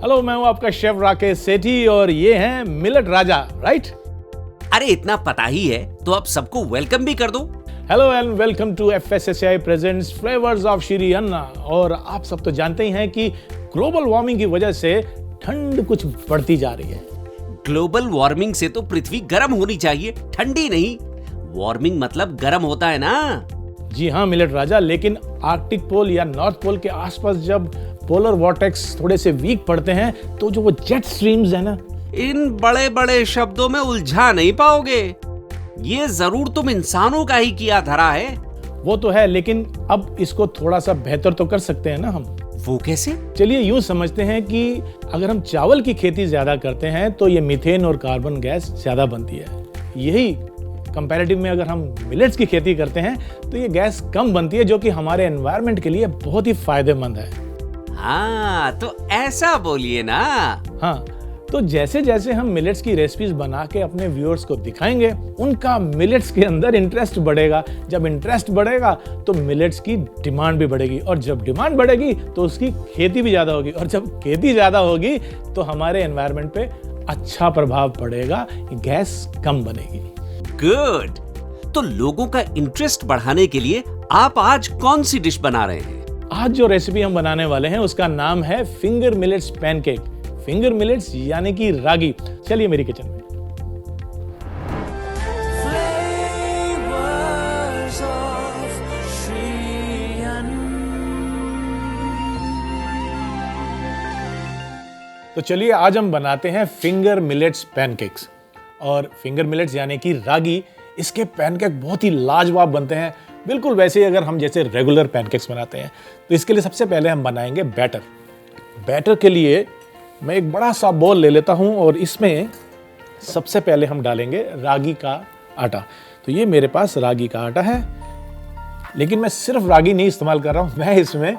Hello, मैं हूं आपका शेफ राकेश सेठी और ये हैं मिलेट राजा, राइट? अरे इतना पता ही है तो अब सबको वेलकम भी कर दो। Hello and welcome to FSSAI presents flavours of Shree Anna. और आप सब तो जानते ही हैं कि ग्लोबल वार्मिंग की वजह से ठंड कुछ बढ़ती जा रही है। ग्लोबल वार्मिंग से तो पृथ्वी गर्म होनी चाहिए, ठंडी नहीं। वार्मिंग मतलब गर्म होता है ना। जी हाँ मिलेट राजा, लेकिन आर्कटिक पोल या नॉर्थ पोल के आसपास जब पोलर वॉर्टेक्स थोड़े से वीक पड़ते हैं तो जो वो जेट स्ट्रीम्स है ना, इन बड़े बड़े शब्दों में उलझा नहीं पाओगे। ये जरूर तुम इंसानों का ही किया धरा है। वो तो है, लेकिन अब इसको थोड़ा सा बेहतर तो कर सकते हैं ना हम। वो कैसे? चलिए यूं समझते हैं कि अगर हम चावल की खेती ज्यादा करते हैं तो ये मीथेन और कार्बन गैस ज्यादा बनती है। यही कंपैरेटिव में अगर हम मिलेट्स की खेती करते हैं तो ये गैस कम बनती है, जो कि हमारे एनवायरनमेंट के लिए बहुत ही फायदेमंद है। हाँ तो ऐसा बोलिए ना। हाँ, तो जैसे जैसे हम मिलेट्स की रेसिपीज बना के अपने व्यूअर्स को दिखाएंगे, उनका मिलेट्स के अंदर इंटरेस्ट बढ़ेगा। जब इंटरेस्ट बढ़ेगा तो मिलेट्स की डिमांड भी बढ़ेगी, और जब डिमांड बढ़ेगी तो उसकी खेती भी ज्यादा होगी, और जब खेती ज्यादा होगी तो हमारे एनवायरनमेंट पे अच्छा प्रभाव पड़ेगा, गैस कम बनेगी। गुड। तो लोगों का इंटरेस्ट बढ़ाने के लिए आप आज कौन सी डिश बना रहे हैं? आज जो रेसिपी हम बनाने वाले हैं उसका नाम है finger millets pancake. Finger millets यानी कि रागी। चलिए मेरी किचन में। तो चलिए आज हम बनाते हैं फिंगर मिलेट्स पैनकेक्स। और फिंगर मिलेट्स यानी कि रागी, इसके पैनकेक बहुत ही लाजवाब बनते हैं, बिल्कुल वैसे ही अगर हम जैसे रेगुलर पैनकेक्स बनाते हैं। तो इसके लिए सबसे पहले हम बनाएंगे बैटर। बैटर के लिए मैं एक बड़ा सा बॉल ले लेता हूं और इसमें सबसे पहले हम डालेंगे रागी का आटा। तो ये मेरे पास रागी का आटा है, लेकिन मैं सिर्फ रागी नहीं इस्तेमाल कर रहा हूं, मैं इसमें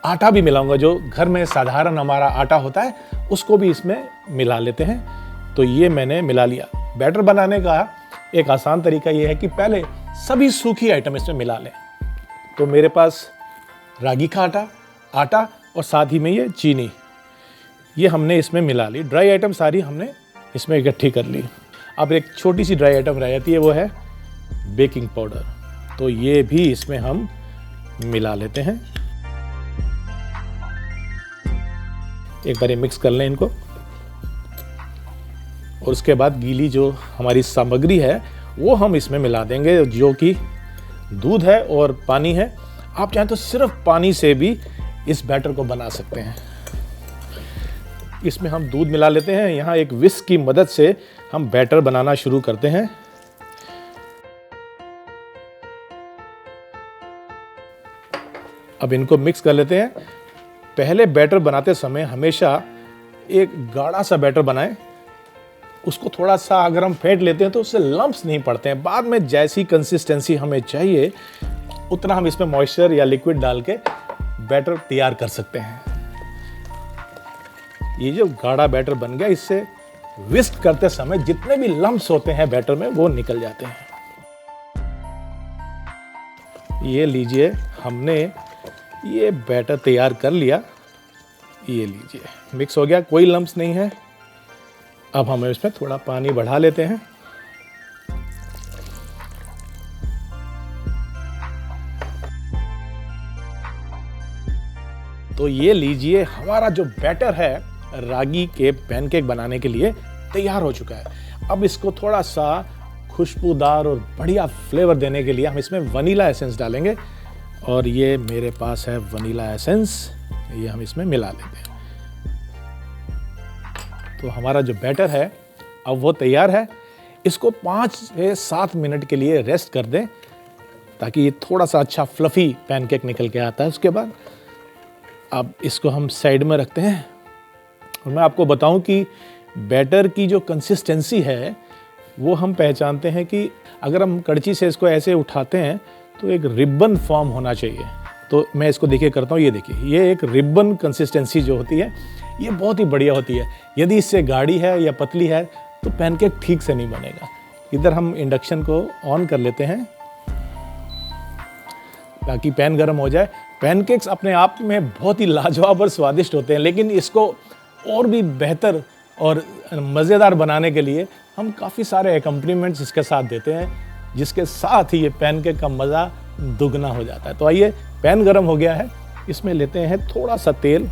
आटा भी मिलाऊंगा। जो घर में साधारण हमारा आटा होता है उसको भी इसमें मिला लेते हैं। तो ये मैंने मिला लिया। बैटर बनाने का एक आसान तरीका ये है कि पहले सभी सूखी आइटम इसमें मिला लें। तो मेरे पास रागी का आटा और साथ ही में ये चीनी, ये हमने इसमें मिला ली। ड्राई आइटम सारी हमने इसमें इकट्ठी कर ली। अब एक छोटी सी ड्राई आइटम रह जाती है, वो है बेकिंग पाउडर। तो ये भी इसमें हम मिला लेते हैं। एक बार ये मिक्स कर लें इनको, और उसके बाद गीली जो हमारी सामग्री है वो हम इसमें मिला देंगे, जो कि दूध है और पानी है। आप चाहें तो सिर्फ पानी से भी इस बैटर को बना सकते हैं। इसमें हम दूध मिला लेते हैं। यहाँ एक विस्क की मदद से हम बैटर बनाना शुरू करते हैं। अब इनको मिक्स कर लेते हैं। पहले बैटर बनाते समय हमेशा एक गाढ़ा सा बैटर बनाएं। उसको थोड़ा सा अगर हम फेंट लेते हैं तो उससे लम्प्स नहीं पड़ते हैं। बाद में जैसी कंसिस्टेंसी हमें चाहिए उतना हम इसमें मॉइस्चर या लिक्विड डाल के बैटर तैयार कर सकते हैं। ये जो गाढ़ा बैटर बन गया, इससे विस्क करते समय जितने भी लम्प्स होते हैं बैटर में वो निकल जाते हैं। ये लीजिए, हमने ये बैटर तैयार कर लिया। ये लीजिए, मिक्स हो गया, कोई लम्प्स नहीं है। अब हम इसमें थोड़ा पानी बढ़ा लेते हैं। तो ये लीजिए, हमारा जो बैटर है रागी के पैनकेक बनाने के लिए तैयार हो चुका है। अब इसको थोड़ा सा खुशबूदार और बढ़िया फ्लेवर देने के लिए हम इसमें वनीला एसेंस डालेंगे। और ये मेरे पास है वनीला एसेंस, ये हम इसमें मिला लेते हैं। तो हमारा जो बैटर है अब वो तैयार है। इसको 5 से 7 मिनट के लिए रेस्ट कर दें ताकि ये थोड़ा सा अच्छा फ्लफी पैनकेक निकल के आता है। उसके बाद अब इसको हम साइड में रखते हैं। और मैं आपको बताऊं कि बैटर की जो कंसिस्टेंसी है वो हम पहचानते हैं कि अगर हम कड़ची से इसको ऐसे उठाते हैं तो एक रिबन फॉर्म होना चाहिए। तो मैं इसको देखिए करता हूँ, ये देखिए, ये एक रिबन कंसिस्टेंसी जो होती है ये बहुत ही बढ़िया होती है। यदि इससे गाढ़ी है या पतली है तो पैनकेक ठीक से नहीं बनेगा। इधर हम इंडक्शन को ऑन कर लेते हैं ताकि पैन गर्म हो जाए। पैनकेक्स अपने आप में बहुत ही लाजवाब और स्वादिष्ट होते हैं, लेकिन इसको और भी बेहतर और मज़ेदार बनाने के लिए हम काफ़ी सारे एकम्पनीमेंट्स इसके साथ देते हैं, जिसके साथ ही ये पैनकेक का मज़ा दुगना हो जाता है। तो आइए, पैन गरम हो गया है, इसमें लेते हैं थोड़ा सा तेल।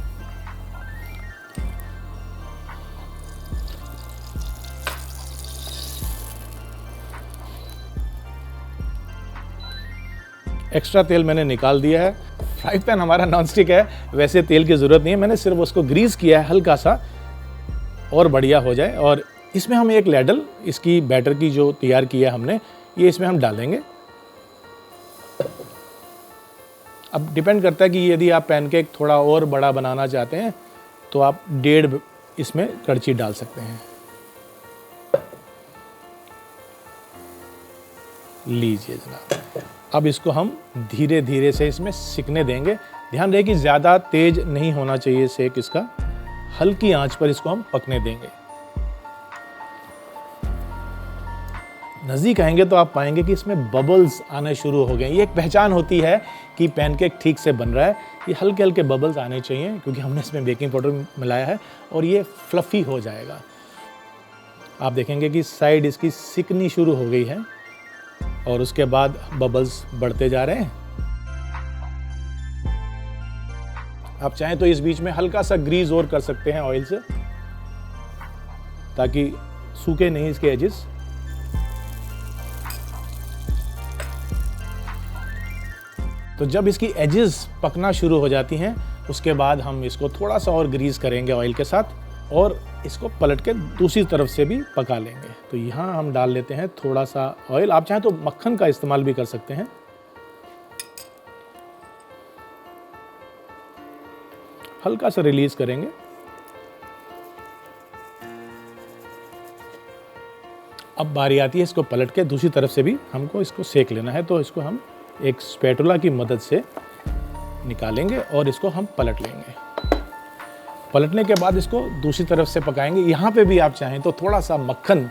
एक्स्ट्रा तेल मैंने निकाल दिया है। फ्राई पैन हमारा नॉनस्टिक है, वैसे तेल की ज़रूरत नहीं है, मैंने सिर्फ उसको ग्रीस किया है हल्का सा और बढ़िया हो जाए। और इसमें हम एक लैडल इसकी बैटर की जो तैयार किया हमने, ये इसमें हम डालेंगे। अब डिपेंड करता है कि यदि आप पैनकेक थोड़ा और बड़ा बनाना चाहते हैं तो आप 1.5 इसमें कड़छी डाल सकते हैं। लीजिए जनाब, अब इसको हम धीरे धीरे से इसमें सिकने देंगे। ध्यान रहे कि ज़्यादा तेज नहीं होना चाहिए सेक इसका, हल्की आंच पर इसको हम पकने देंगे। नज़दीक आएंगे तो आप पाएंगे कि इसमें बबल्स आने शुरू हो गए। ये एक पहचान होती है कि पैनकेक ठीक से बन रहा है। ये हल्के हल्के बबल्स आने चाहिए क्योंकि हमने इसमें बेकिंग पाउडर मिलाया है और ये फ्लफ़ी हो जाएगा। आप देखेंगे कि साइड इसकी सिकनी शुरू हो गई है और उसके बाद बबल्स बढ़ते जा रहे हैं। आप चाहें तो इस बीच में हल्का सा ग्रीस और कर सकते हैं ऑयल से, ताकि सूखे नहीं इसके एजेस। तो जब इसकी एजेस पकना शुरू हो जाती हैं, उसके बाद हम इसको थोड़ा सा और ग्रीस करेंगे ऑयल के साथ और इसको पलट के दूसरी तरफ से भी पका लेंगे। तो यहाँ हम डाल लेते हैं थोड़ा सा ऑयल। आप चाहें तो मक्खन का इस्तेमाल भी कर सकते हैं। हल्का सा रिलीज करेंगे। अब बारी आती है इसको पलट के दूसरी तरफ से भी हमको इसको सेक लेना है। तो इसको हम एक स्पैटुला की मदद से निकालेंगे और इसको हम पलट लेंगे। पलटने के बाद इसको दूसरी तरफ से पकाएंगे। यहाँ पे भी आप चाहें तो थोड़ा सा मक्खन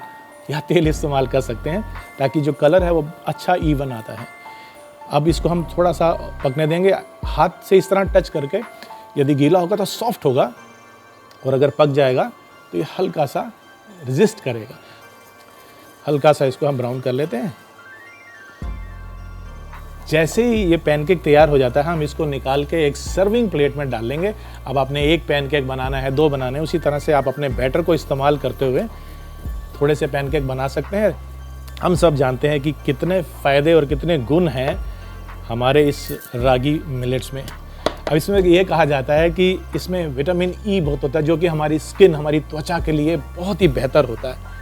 या तेल इस्तेमाल कर सकते हैं, ताकि जो कलर है वो अच्छा इवन आता है। अब इसको हम थोड़ा सा पकने देंगे, हाथ से इस तरह टच करके। यदि गीला होगा तो सॉफ्ट होगा और अगर पक जाएगा तो ये हल्का सा रेजिस्ट करेगा। हल्का सा इसको हम ब्राउन कर लेते हैं। जैसे ही ये पैनकेक तैयार हो जाता है, हम इसको निकाल के एक सर्विंग प्लेट में डाल लेंगे। अब आपने एक पैनकेक बनाना है, 2 बनाने हैं, उसी तरह से आप अपने बैटर को इस्तेमाल करते हुए थोड़े से पैनकेक बना सकते हैं। हम सब जानते हैं कि कितने फ़ायदे और कितने गुण हैं हमारे इस रागी मिलेट्स में। अब इसमें ये कहा जाता है कि इसमें विटामिन ई बहुत होता है, जो कि हमारी स्किन, हमारी त्वचा के लिए बहुत ही बेहतर होता है।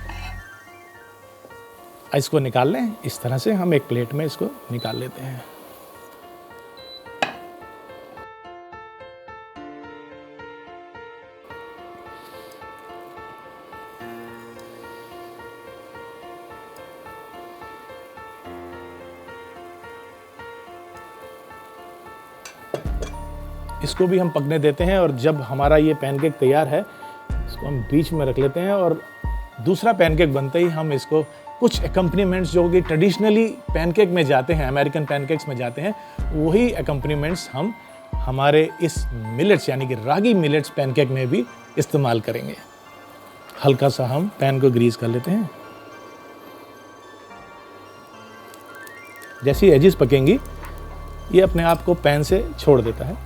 इसको निकाल लें। इस तरह से हम एक प्लेट में इसको निकाल लेते हैं। इसको भी हम पकने देते हैं और जब हमारा ये पैनकेक तैयार है, इसको हम बीच में रख लेते हैं और दूसरा पैनकेक बनते ही हम इसको कुछ एकम्पनीमेंट्स जो कि ट्रेडिशनली पैनकेक में जाते हैं, अमेरिकन पैनकेक्स में जाते हैं, वही एकम्पनीमेंट्स हम हमारे इस मिलेट्स यानी कि रागी मिलेट्स पैनकेक में भी इस्तेमाल करेंगे। हल्का सा हम पैन को ग्रीस कर लेते हैं। जैसी एजेस पकेंगी, ये अपने आप को पैन से छोड़ देता है।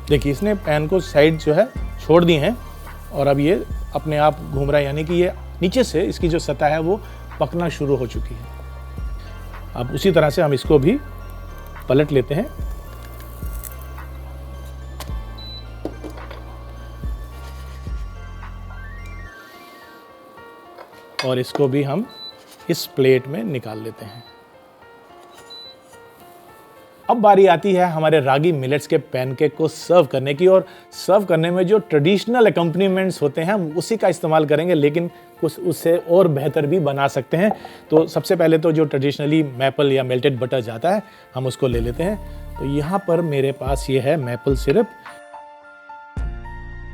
देखिए, इसने पैन को साइड जो है छोड़ दी हैं और अब ये अपने आप घूम रहा है, यानी कि ये नीचे से इसकी जो सतह है वो पकना शुरू हो चुकी है। अब उसी तरह से हम इसको भी पलट लेते हैं। और इसको भी हम इस प्लेट में निकाल लेते हैं। अब बारी आती है हमारे रागी मिलेट्स के पैनकेक को सर्व करने की, और सर्व करने में जो ट्रेडिशनल एकम्पनीमेंट्स होते हैं हम उसी का इस्तेमाल करेंगे, लेकिन कुछ उससे और बेहतर भी बना सकते हैं। तो सबसे पहले तो जो ट्रेडिशनली मैपल या मेल्टेड बटर जाता है, हम उसको ले लेते हैं। तो यहाँ पर मेरे पास ये है मैपल सिरप।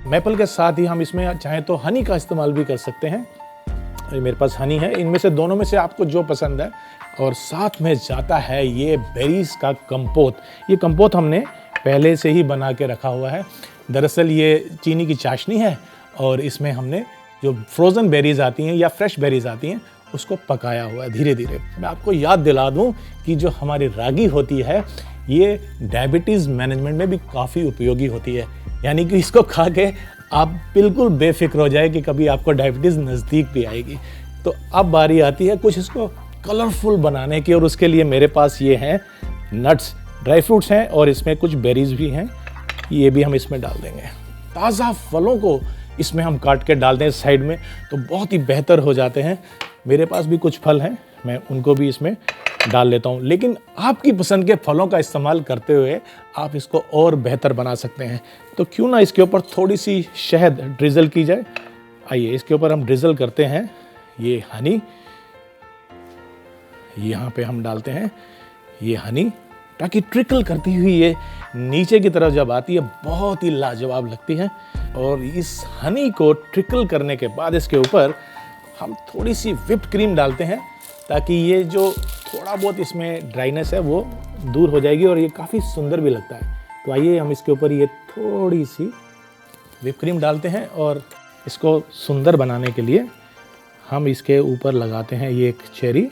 मैपल के साथ ही हम इसमें चाहें तो हनी का इस्तेमाल भी कर सकते हैं। मेरे पास हनी है, इनमें से दोनों में से आपको जो पसंद है। और साथ में जाता है ये बेरीज का कंपोत। ये कंपोत हमने पहले से ही बना के रखा हुआ है। दरअसल ये चीनी की चाशनी है और इसमें हमने जो फ्रोज़न बेरीज आती हैं या फ्रेश बेरीज आती हैं उसको पकाया हुआ है धीरे धीरे। मैं आपको याद दिला दूं कि जो हमारी रागी होती है ये डायबिटीज़ मैनेजमेंट में भी काफ़ी उपयोगी होती है, यानी कि इसको खा के आप बिल्कुल बेफिक्र हो जाए कि कभी आपको डायबिटीज़ नज़दीक भी आएगी। तो अब बारी आती है कुछ इसको कलरफुल बनाने की, और उसके लिए मेरे पास ये हैं नट्स, ड्राई फ्रूट्स हैं और इसमें कुछ बेरीज भी हैं, ये भी हम इसमें डाल देंगे। ताज़ा फलों को इसमें हम काट के डाल दें साइड में तो बहुत ही बेहतर हो जाते हैं। मेरे पास भी कुछ फल हैं, मैं उनको भी इसमें डाल लेता हूँ, लेकिन आपकी पसंद के फलों का इस्तेमाल करते हुए आप इसको और बेहतर बना सकते हैं। तो क्यों ना इसके ऊपर थोड़ी सी शहद ड्रिजल की जाए। आइए इसके ऊपर हम ड्रिजल करते हैं ये हनी, यहाँ पे हम डालते हैं ये हनी, ताकि ट्रिकल करती हुई ये नीचे की तरफ जब आती है बहुत ही लाजवाब लगती है। और इस हनी को ट्रिकल करने के बाद इसके ऊपर हम थोड़ी सी व्हिप्ड क्रीम डालते हैं ताकि ये जो थोड़ा बहुत इसमें ड्राइनेस है वो दूर हो जाएगी और ये काफ़ी सुंदर भी लगता है। तो आइए हम इसके ऊपर ये थोड़ी सी व्हिप्ड क्रीम डालते हैं और इसको सुंदर बनाने के लिए हम इसके ऊपर लगाते हैं ये एक चेरी,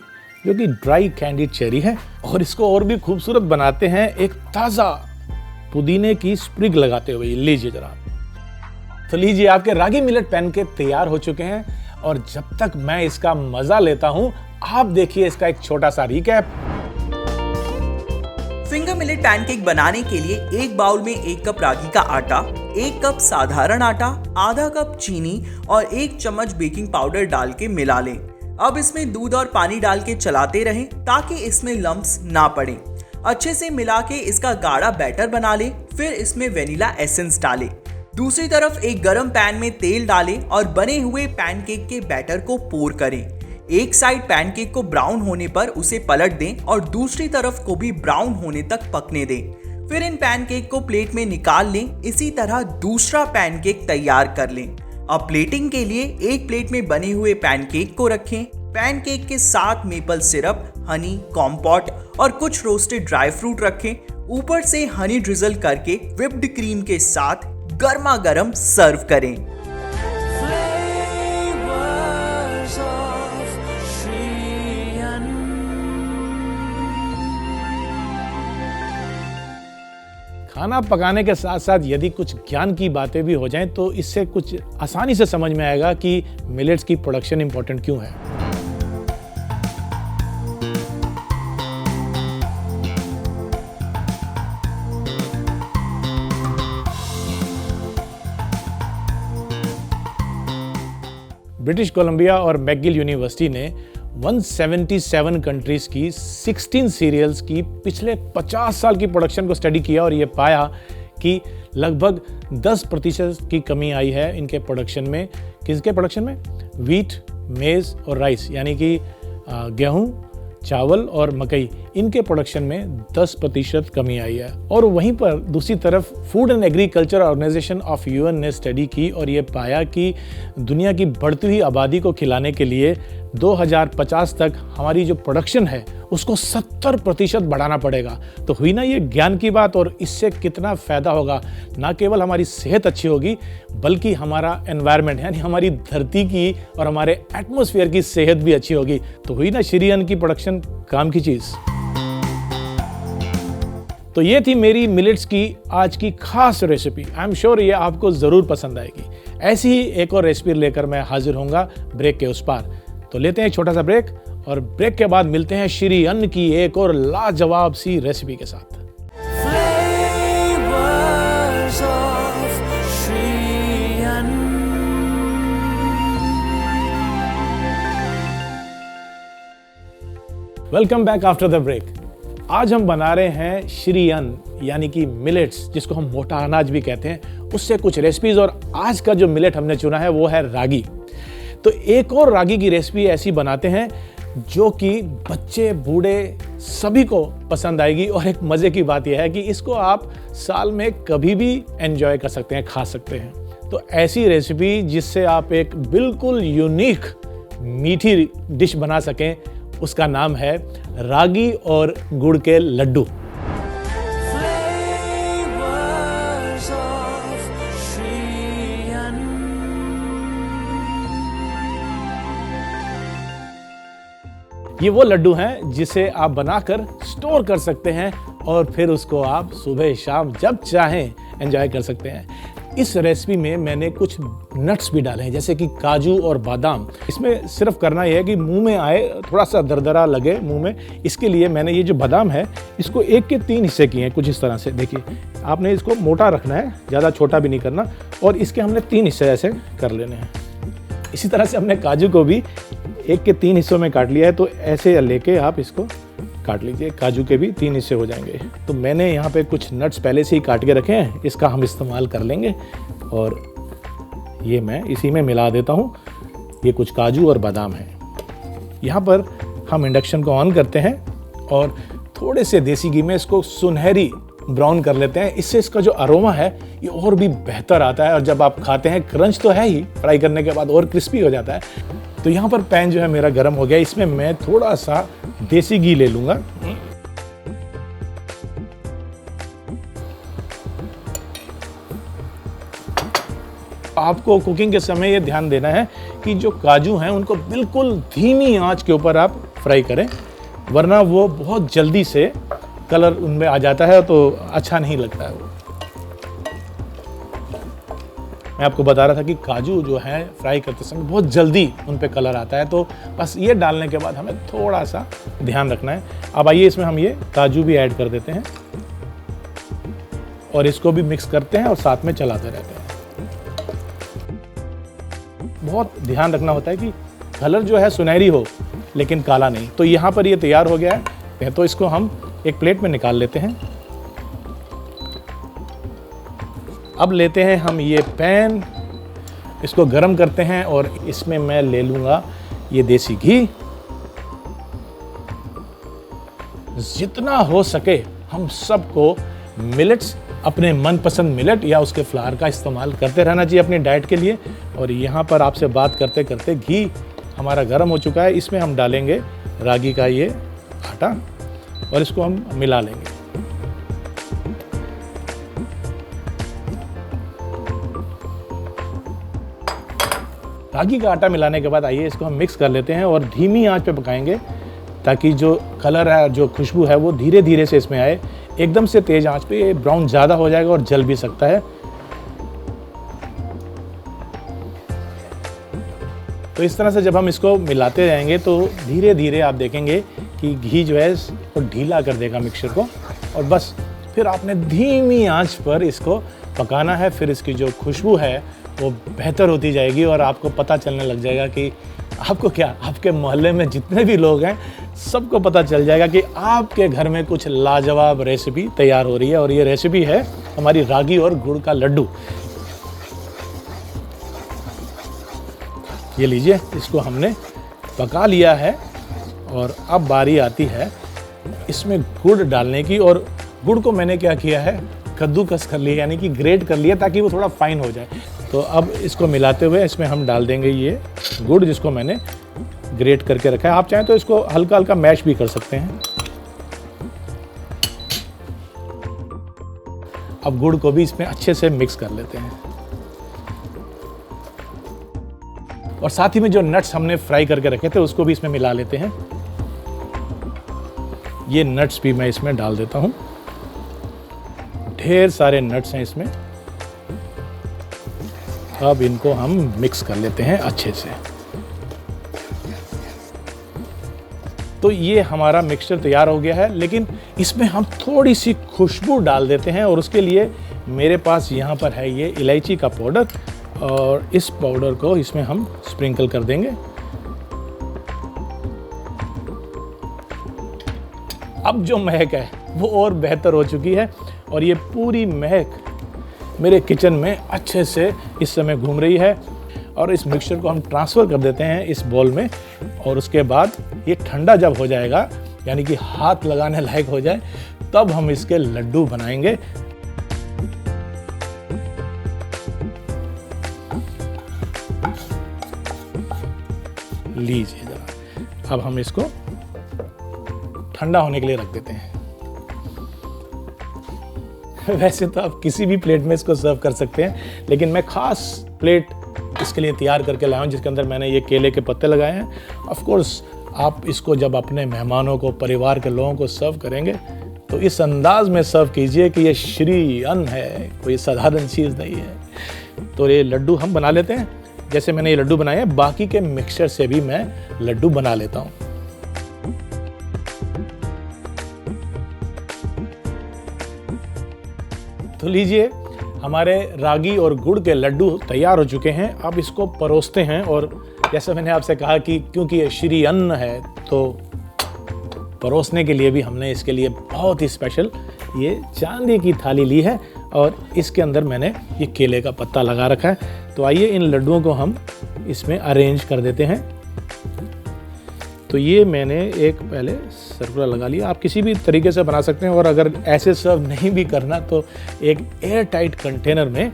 जो कि ड्राई कैंडिड चेरी है, और इसको और भी खूबसूरत बनाते हैं एक ताज़ा पुदीने की स्प्रिग लगाते हुए। लीजिए जरा। तो लीजिए आपके रागी मिलेट पैनकेक तैयार हो चुके हैं, और जब तक मैं इसका मजा लेता हूं आप देखिए इसका एक छोटा सा रिकैप। फिंगर मिलेट पैनकेक बनाने के लिए एक बाउल में 1 कप रागी का आटा, 1 कप साधारण आटा, आधा कप चीनी और 1 चम्मच बेकिंग पाउडर डाल के मिला लें। अब इसमें दूध और पानी डाल के चलाते रहें ताकि इसमें लम्प्स ना पड़े। अच्छे से मिला के इसका गाढ़ा बैटर बना लें। फिर इसमें वेनिला एसेंस डालें। दूसरी तरफ एक गरम पैन में तेल डालें और बने हुए पैनकेक के बैटर को पोर करें। एक साइड पैनकेक को ब्राउन होने पर उसे पलट दें और दूसरी तरफ को भी ब्राउन होने तक पकने दें। फिर इन पैनकेक को प्लेट में निकाल लें। इसी तरह दूसरा पैनकेक तैयार कर लें। अब प्लेटिंग के लिए एक प्लेट में बने हुए पैनकेक को रखें। पैनकेक के साथ मेपल सिरप, हनी, कॉम्पोट और कुछ रोस्टेड ड्राई फ्रूट रखें। ऊपर से हनी ड्रिजल करके व्हिप्ड क्रीम के साथ गर्मा गर्म सर्व करें। खाना पकाने के साथ साथ यदि कुछ ज्ञान की बातें भी हो जाएं तो इससे कुछ आसानी से समझ में आएगा कि मिलेट्स की प्रोडक्शन इंपॉर्टेंट क्यों है। ब्रिटिश कोलंबिया और मैकगिल यूनिवर्सिटी ने 177 कंट्रीज की 16 सीरियल्स की पिछले 50 साल की प्रोडक्शन को स्टडी किया और ये पाया कि लगभग 10% की कमी आई है इनके प्रोडक्शन में। किसके प्रोडक्शन में? व्हीट, मेज़ और राइस, यानी कि गेहूं, चावल और मकई, इनके प्रोडक्शन में 10% कमी आई है। और वहीं पर दूसरी तरफ food and agriculture organization of UN ने स्टडी की और ये पाया कि दुनिया की बढ़ती हुई आबादी को खिलाने के लिए 2050 तक हमारी जो प्रोडक्शन है उसको 70% बढ़ाना पड़ेगा। तो हुई ना ये ज्ञान की बात। और इससे कितना फ़ायदा होगा, ना केवल हमारी सेहत अच्छी होगी बल्कि हमारा एनवायरनमेंट यानी हमारी धरती की और हमारे एटमॉस्फेयर की सेहत भी अच्छी होगी। तो हुई ना श्री अन्न की प्रोडक्शन काम की चीज़। तो ये थी मेरी मिलेट्स की आज की खास रेसिपी। आई एम श्योर ये आपको ज़रूर पसंद आएगी। ऐसी ही एक और रेसिपी लेकर मैं हाजिर होऊंगा ब्रेक के उस पार। तो लेते हैं एक छोटा सा ब्रेक और ब्रेक के बाद मिलते हैं श्री अन्न की एक और लाजवाब सी रेसिपी के साथ। Welcome back after the break. आज हम बना रहे हैं श्री अन्न यानी कि मिलेट्स, जिसको हम मोटा अनाज भी कहते हैं, उससे कुछ रेसिपीज। और आज का जो मिलेट हमने चुना है वो है रागी। तो एक और रागी की रेसिपी ऐसी बनाते हैं जो कि बच्चे बूढ़े सभी को पसंद आएगी। और एक मज़े की बात यह है कि इसको आप साल में कभी भी एंजॉय कर सकते हैं, खा सकते हैं। तो ऐसी रेसिपी जिससे आप एक बिल्कुल यूनिक मीठी डिश बना सकें, उसका नाम है रागी और गुड़ के लड्डू। ये वो लड्डू हैं जिसे आप बनाकर स्टोर कर सकते हैं और फिर उसको आप सुबह शाम जब चाहें एंजॉय कर सकते हैं। इस रेसिपी में मैंने कुछ नट्स भी डाले हैं, जैसे कि काजू और बादाम। इसमें सिर्फ करना यह है कि मुंह में आए, थोड़ा सा दरदरा लगे मुंह में, इसके लिए मैंने ये जो बादाम है इसको 1 के 3 हिस्से किए हैं, कुछ इस तरह से। देखिए, आपने इसको मोटा रखना है, ज़्यादा छोटा भी नहीं करना, और इसके हमने 3 हिस्से ऐसे कर लेने हैं। इसी तरह से हमने काजू को भी 1 के 3 हिस्सों में काट लिया है, तो ऐसे लेके आप इसको काट लीजिए। काजू के भी 3 हिस्से हो जाएंगे। तो मैंने यहाँ पे कुछ नट्स पहले से ही काट के रखे हैं, इसका हम इस्तेमाल कर लेंगे और ये मैं इसी में मिला देता हूँ। ये कुछ काजू और बादाम है। यहाँ पर हम इंडक्शन को ऑन करते हैं और थोड़े से देसी घी में इसको सुनहरी ब्राउन कर लेते हैं। इससे इसका जो अरोमा है ये और भी बेहतर आता है, और जब आप खाते हैं क्रंच तो है ही, फ्राई करने के बाद और क्रिस्पी हो जाता है। तो यहाँ पर पैन जो है मेरा गर्म हो गया, इसमें मैं थोड़ा सा देसी घी ले लूँगा। आपको कुकिंग के समय ये ध्यान देना है कि जो काजू हैं उनको बिल्कुल धीमी आंच के ऊपर आप फ्राई करें, वरना वो बहुत जल्दी से कलर उनमें आ जाता है तो अच्छा नहीं लगता है वो। मैं आपको बता रहा था कि काजू जो है फ्राई करते समय बहुत जल्दी उन पे कलर आता है, तो बस ये डालने के बाद हमें थोड़ा सा ध्यान रखना है। अब आइए इसमें हम ये काजू भी ऐड कर देते हैं और इसको भी मिक्स करते हैं और साथ में चलाते रहते हैं। बहुत ध्यान रखना होता है कि कलर जो है सुनहरी हो लेकिन काला नहीं। तो यहाँ पर ये तैयार हो गया है, तो इसको हम एक प्लेट में निकाल लेते हैं। अब लेते हैं हम ये पैन, इसको गरम करते हैं और इसमें मैं ले लूँगा ये देसी घी। जितना हो सके हम सबको मिलेट्स, अपने मनपसंद मिलेट या उसके फ्लावर का इस्तेमाल करते रहना चाहिए अपनी डाइट के लिए। और यहाँ पर आपसे बात करते करते घी हमारा गर्म हो चुका है, इसमें हम डालेंगे रागी का ये आटा और इसको हम मिला लेंगे। रागी का आटा मिलाने के बाद आइए इसको हम मिक्स कर लेते हैं और धीमी आंच पे पकाएंगे, ताकि जो कलर है, जो खुशबू है वो धीरे धीरे से इसमें आए। एकदम से तेज आंच पे ये ब्राउन ज़्यादा हो जाएगा और जल भी सकता है। तो इस तरह से जब हम इसको मिलाते रहेंगे तो धीरे धीरे आप देखेंगे कि घी जो है वो ढीला कर देगा मिक्सचर को, और बस फिर आपने धीमी आंच पर इसको पकाना है। फिर इसकी जो खुशबू है वो बेहतर होती जाएगी और आपको पता चलने लग जाएगा कि आपको क्या, आपके मोहल्ले में जितने भी लोग हैं सबको पता चल जाएगा कि आपके घर में कुछ लाजवाब रेसिपी तैयार हो रही है। और ये रेसिपी है हमारी रागी और गुड़ का लड्डू। ये लीजिए, इसको हमने पका लिया है और अब बारी आती है इसमें गुड़ डालने की। और गुड़ को मैंने क्या किया है, कद्दूकस कर लिया, यानी कि ग्रेट कर लिया ताकि वो थोड़ा फाइन हो जाए। तो अब इसको मिलाते हुए इसमें हम डाल देंगे ये गुड़ जिसको मैंने ग्रेट करके रखा है। आप चाहें तो इसको हल्का हल्का मैश भी कर सकते हैं। अब गुड़ को भी इसमें अच्छे से मिक्स कर लेते हैं और साथ ही में जो नट्स हमने फ्राई करके रखे थे उसको भी इसमें मिला लेते हैं। ये नट्स भी मैं इसमें डाल देता हूं। ढेर सारे नट्स हैं इसमें। अब इनको हम मिक्स कर लेते हैं अच्छे से। तो ये हमारा मिक्सचर तैयार हो गया है, लेकिन इसमें हम थोड़ी सी खुशबू डाल देते हैं और उसके लिए मेरे पास यहाँ पर है ये इलायची का पाउडर, और इस पाउडर को इसमें हम स्प्रिंकल कर देंगे। अब जो महक है वो और बेहतर हो चुकी है और ये पूरी महक मेरे किचन में अच्छे से इस समय घूम रही है। और इस मिक्सचर को हम ट्रांसफ़र कर देते हैं इस बॉल में, और उसके बाद ये ठंडा जब हो जाएगा, यानी कि हाथ लगाने लायक हो जाए, तब हम इसके लड्डू बनाएंगे। लीजिए जरा, अब हम इसको ठंडा होने के लिए रख देते हैं। वैसे तो आप किसी भी प्लेट में इसको सर्व कर सकते हैं, लेकिन मैं खास प्लेट इसके लिए तैयार करके लाया हूँ जिसके अंदर मैंने ये केले के पत्ते लगाए हैं। ऑफ कोर्स आप इसको जब अपने मेहमानों को, परिवार के लोगों को सर्व करेंगे तो इस अंदाज में सर्व कीजिए कि ये श्री अन्न है, कोई साधारण चीज़ नहीं है। तो ये लड्डू हम बना लेते हैं। जैसे मैंने ये लड्डू बनाए हैं, बाकी के मिक्सचर से भी मैं लड्डू बना लेता हूँ। तो लीजिए, हमारे रागी और गुड़ के लड्डू तैयार हो चुके हैं। अब इसको परोसते हैं। और जैसे मैंने आपसे कहा कि क्योंकि ये श्री अन्न है तो परोसने के लिए भी हमने इसके लिए बहुत ही स्पेशल ये चांदी की थाली ली है और इसके अंदर मैंने ये केले का पत्ता लगा रखा है। तो आइए इन लड्डुओं को हम इसमें अरेंज कर देते हैं। तो ये मैंने एक पहले सर्कुलर लगा लिया। आप किसी भी तरीके से बना सकते हैं और अगर ऐसे सर्व नहीं भी करना तो एक एयर टाइट कंटेनर में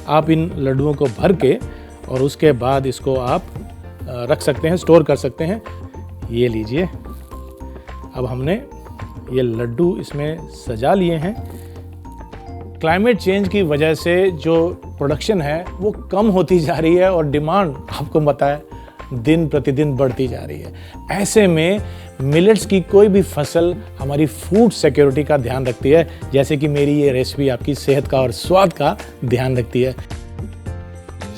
आप इन लड्डुओं को भर के और उसके बाद इसको आप रख सकते हैं, स्टोर कर सकते हैं। ये लीजिए, अब हमने ये लड्डू इसमें सजा लिए हैं। क्लाइमेट चेंज की वजह से जो प्रोडक्शन है वो कम होती जा रही है और डिमांड आपको पता है दिन प्रतिदिन बढ़ती जा रही है। ऐसे में मिलेट्स की कोई भी फसल हमारी फूड सिक्योरिटी का ध्यान रखती है, जैसे कि मेरी ये रेसिपी आपकी सेहत का और स्वाद का ध्यान रखती है।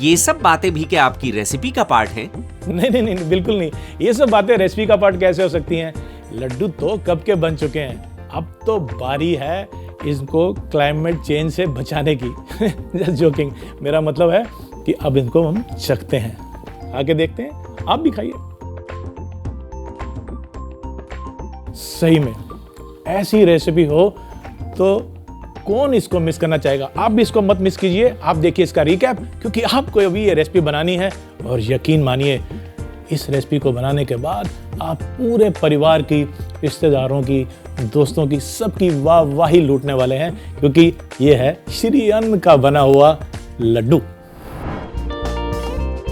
ये सब बातें भी क्या आपकी रेसिपी का पार्ट है? नहीं, बिल्कुल नहीं। ये सब बातें रेसिपी का पार्ट कैसे हो सकती हैं? लड्डू तो कब के बन चुके हैं, अब तो बारी है इसको क्लाइमेट चेंज से बचाने की। जस्ट जोकिंग, मेरा मतलब है कि अब इनको हम चखते हैं। आके देखते हैं, आप भी खाइए। सही में ऐसी रेसिपी हो तो कौन इसको मिस करना चाहेगा? आप भी इसको मत मिस कीजिए। आप देखिए इसका रिकैप, क्योंकि आपको अभी ये रेसिपी बनानी है और यकीन मानिए इस रेसिपी को बनाने के बाद आप पूरे परिवार की, रिश्तेदारों की, दोस्तों की, सबकी वाहवाही लूटने वाले हैं, क्योंकि ये है श्री अन्न का बना हुआ लड्डू।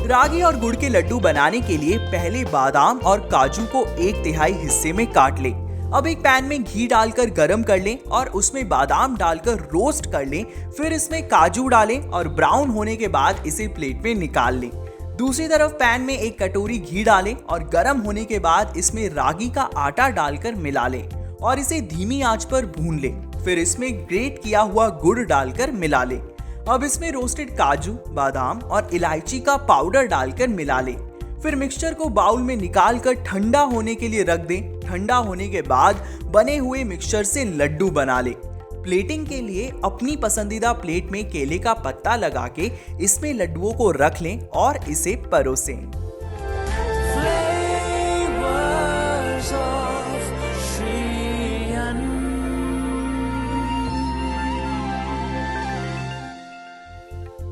रागी और गुड़ के लड्डू बनाने के लिए पहले बादाम और काजू को 1/3 हिस्से में काट लें। अब एक पैन में घी डालकर गरम कर लें और उसमें बादाम डालकर रोस्ट कर लें। फिर इसमें काजू डालें और ब्राउन होने के बाद इसे प्लेट में निकाल लें। दूसरी तरफ पैन में एक कटोरी घी डालें और गरम होने के बाद इसमें रागी का आटा डालकर मिला लें और इसे धीमी आंच पर भून लें। फिर इसमें ग्रेट किया हुआ गुड़ डालकर मिला लें। अब इसमें रोस्टेड काजू, बादाम और इलायची का पाउडर डालकर मिला लें। फिर मिक्सचर को बाउल में निकाल कर ठंडा होने के लिए रख दें। ठंडा होने के बाद बने हुए मिक्सचर से लड्डू बना लें। प्लेटिंग के लिए अपनी पसंदीदा प्लेट में केले का पत्ता लगा के इसमें लड्डुओं को रख लें और इसे परोसें।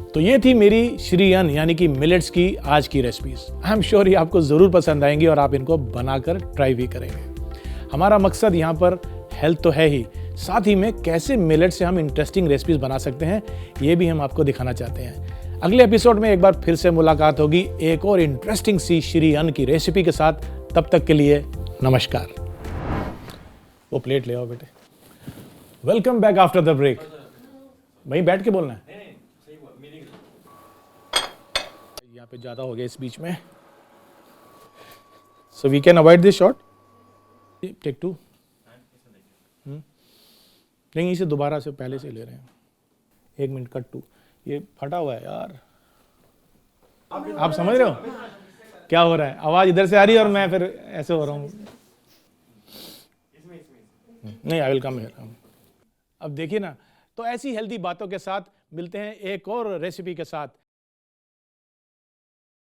तो ये थी मेरी श्री अन्न यानी कि मिलेट्स की आज की रेसिपीज। आई एम श्योर ये आपको ज़रूर पसंद आएंगी और आप इनको बनाकर ट्राई भी करेंगे। हमारा मकसद यहाँ पर हेल्थ तो है ही, साथ ही में कैसे मिलेट से हम इंटरेस्टिंग रेसिपीज बना सकते हैं ये भी हम आपको दिखाना चाहते हैं। अगले एपिसोड में एक बार फिर से मुलाकात होगी एक और इंटरेस्टिंग सी श्री अन्न की रेसिपी के साथ। तब तक के लिए नमस्कार। वो प्लेट ले आओ बेटे। Welcome back after the break. वहीं बैठ के बोलना है, यहाँ पे ज्यादा हो गया इस बीच में। So we can avoid this shot. Take 2। नहीं, इसे दोबारा से पहले से ले रहे हैं। 1 मिनट कट 2। ये फटा हुआ है यार, आप समझ रहे हो क्या हो रहा है? आवाज इधर से आ रही है और मैं फिर ऐसे हो रहा हूँ। नहीं, आई विल कम हियर। अब देखिए ना, तो ऐसी हेल्दी बातों के साथ मिलते हैं एक और रेसिपी के साथ।